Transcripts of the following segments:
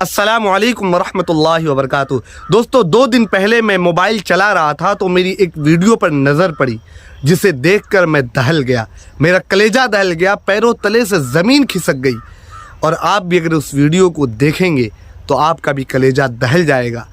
अस्सलामु अलैकुम वरहमतुल्लाहि वबरकातुहू। दोस्तों, 2 दिन पहले मैं मोबाइल चला रहा था तो मेरी एक वीडियो पर नज़र पड़ी जिसे देखकर मैं दहल गया। मेरा कलेजा दहल गया, पैरों तले से ज़मीन खिसक गई। और आप भी अगर उस वीडियो को देखेंगे तो आपका भी कलेजा दहल जाएगा,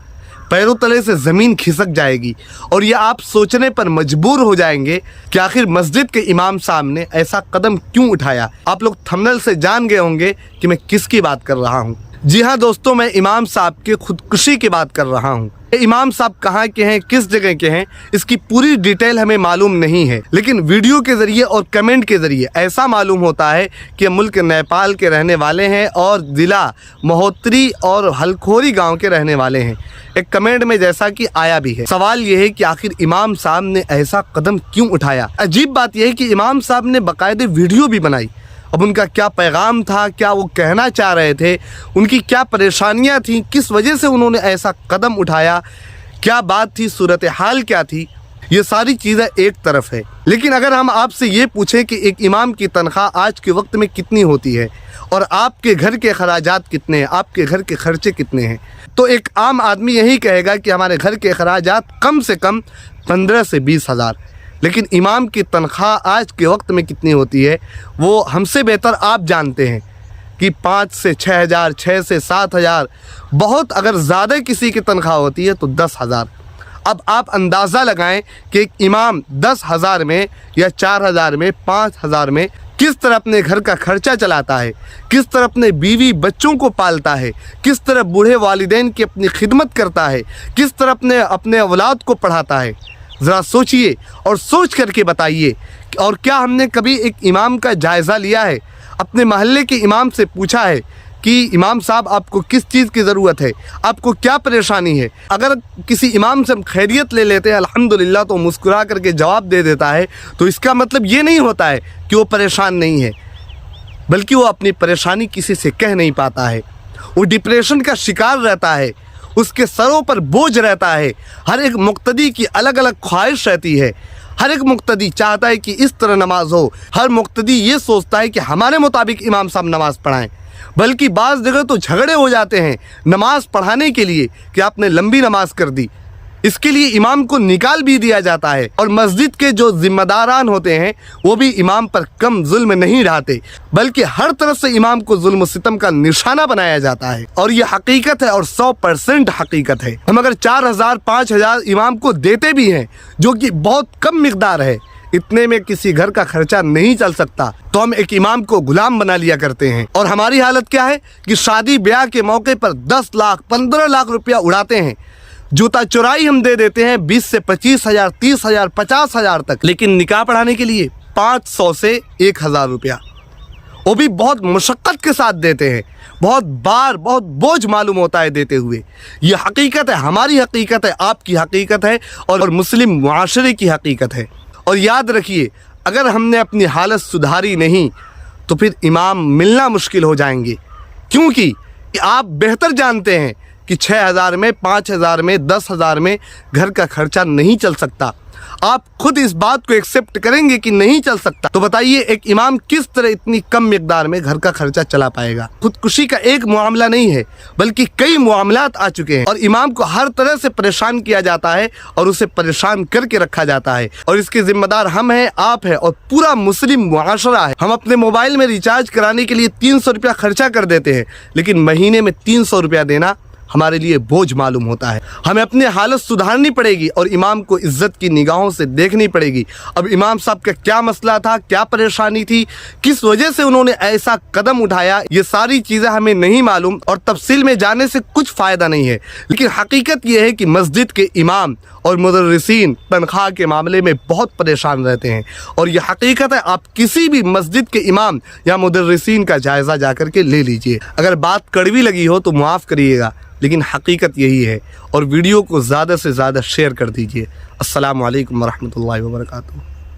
पैरों तले से ज़मीन खिसक जाएगी और ये आप सोचने पर मजबूर हो जाएंगे कि आखिर मस्जिद के इमाम साहब ने ऐसा कदम क्यों उठाया। आप लोग थंबनेल से जान गए होंगे कि मैं किसकी बात कर रहा हूँ। जी हाँ दोस्तों, मैं इमाम साहब के खुदकुशी की बात कर रहा हूँ। इमाम साहब कहाँ के हैं, किस जगह के हैं, इसकी पूरी डिटेल हमें मालूम नहीं है, लेकिन वीडियो के ज़रिए और कमेंट के ज़रिए ऐसा मालूम होता है कि मुल्क नेपाल के रहने वाले हैं और ज़िला महोत्तरी और हलखोरी गांव के रहने वाले हैं। एक कमेंट में जैसा कि आया भी है, सवाल यह है कि आखिर इमाम साहब ने ऐसा कदम क्यों उठाया। अजीब बात यह है कि इमाम साहब ने बाकायदे वीडियो भी बनाई। अब उनका क्या पैगाम था, क्या वो कहना चाह रहे थे, उनकी क्या परेशानियां थीं, किस वजह से उन्होंने ऐसा कदम उठाया, क्या बात थी, सूरत हाल क्या थी, ये सारी चीज़ें एक तरफ है। लेकिन अगर हम आपसे ये पूछें कि एक इमाम की तनख्वाह आज के वक्त में कितनी होती है और आपके घर के खराजात कितने हैं, आपके घर के खर्चे कितने हैं, तो एक आम आदमी यही कहेगा कि हमारे घर के खराजात कम से कम 15 से 20 हज़ार। लेकिन इमाम की तनख्वाह आज के वक्त में कितनी होती है वो हमसे बेहतर आप जानते हैं कि 5 से 6 हज़ार, 6 से 7 हज़ार, बहुत अगर ज़्यादा किसी की तनख्वाह होती है तो 10 हज़ार। अब आप अंदाज़ा लगाएं कि एक इमाम 10 हज़ार में या 4 हज़ार में, 5 हज़ार में किस तरह अपने घर का खर्चा चलाता है, किस तरह अपने बीवी बच्चों को पालता है, किस तरह बूढ़े वालिदैन की अपनी खिदमत करता है, किस तरह अपने औलाद को पढ़ाता है। ज़रा सोचिए और सोच करके बताइए। और क्या हमने कभी एक इमाम का जायज़ा लिया है, अपने मोहल्ले के इमाम से पूछा है कि इमाम साहब आपको किस चीज़ की ज़रूरत है, आपको क्या परेशानी है। अगर किसी इमाम से हम खैरियत ले लेते हैं अल्हम्दुलिल्लाह तो मुस्कुरा करके जवाब दे देता है, तो इसका मतलब ये नहीं होता है कि वो परेशान नहीं है, बल्कि वो अपनी परेशानी किसी से कह नहीं पाता है। वो डिप्रेशन का शिकार रहता है, उसके सरों पर बोझ रहता है। हर एक मुक्तदी की अलग अलग ख्वाहिश रहती है। हर एक मुक्तदी चाहता है कि इस तरह नमाज हो। हर मुक्तदी ये सोचता है कि हमारे मुताबिक इमाम साहब नमाज पढ़ाएं। बल्कि बाज़ जगह तो झगड़े हो जाते हैं नमाज पढ़ाने के लिए कि आपने लंबी नमाज कर दी। इसके लिए इमाम को निकाल भी दिया जाता है। और मस्जिद के जो जिम्मेदारान होते हैं वो भी इमाम पर कम जुल्म नहीं ढाते, बल्कि हर तरफ से इमाम को जुल्म सितम का निशाना बनाया जाता है। और ये हकीकत है और 100% हकीकत है। हम अगर 4 हज़ार 5 हज़ार इमाम को देते भी हैं, जो कि बहुत कम मिकदार है, इतने में किसी घर का खर्चा नहीं चल सकता, तो हम एक इमाम को गुलाम बना लिया करते हैं। और हमारी हालत क्या है कि शादी ब्याह के मौके पर 10 लाख 15 लाख रुपया उड़ाते हैं। जूता चुराई हम दे देते हैं 20 से 25 हज़ार, 30 हज़ार, 50 हज़ार तक। लेकिन निकाह पढ़ाने के लिए 500 से 1000 रुपया, वो भी बहुत मुशक्क़त के साथ देते हैं। बहुत बोझ मालूम होता है देते हुए। ये हकीकत है, हमारी हकीकत है, आपकी हकीकत है और मुस्लिम मुआशरे की हकीकत है। और याद रखिए, अगर हमने अपनी हालत सुधारी नहीं तो फिर इमाम मिलना मुश्किल हो जाएंगे, क्योंकि आप बेहतर जानते हैं कि 6 हज़ार में, 5 हज़ार में, 10 हज़ार में घर का खर्चा नहीं चल सकता। आप खुद इस बात को एक्सेप्ट करेंगे कि नहीं चल सकता, तो बताइए एक इमाम किस तरह इतनी कम मिकदार में घर का खर्चा चला पाएगा। खुदकुशी का एक मामला नहीं है, बल्कि कई मामलात आ चुके हैं और इमाम को हर तरह से परेशान किया जाता है और उसे परेशान करके रखा जाता है। और इसके जिम्मेदार हम हैं, आप हैं और पूरा मुस्लिम मुआशरा है। हम अपने मोबाइल में रिचार्ज कराने के लिए 300 रुपया खर्चा कर देते हैं, लेकिन महीने में 300 रुपया देना हमारे लिए बोझ मालूम होता है। हमें अपनी हालत सुधारनी पड़ेगी और इमाम को इज्जत की निगाहों से देखनी पड़ेगी। अब इमाम साहब का क्या मसला था, क्या परेशानी थी, किस वजह से उन्होंने ऐसा कदम उठाया, ये सारी चीज़ें हमें नहीं मालूम और तफसील में जाने से कुछ फ़ायदा नहीं है। लेकिन हकीकत ये है कि मस्जिद के इमाम और मुदर्रिसीन तनख्वाह के मामले में बहुत परेशान रहते हैं। और ये हकीकत है, आप किसी भी मस्जिद के इमाम या मुदर्रिसीन का जायज़ा जा कर के ले लीजिए। अगर बात कड़वी लगी हो तो माफ़ करिएगा, लेकिन हकीकत यही है। और वीडियो को ज़्यादा से ज़्यादा शेयर कर दीजिए। अस्सलामु अलैकुम वरहमतुल्लाहि वबरकातुहू।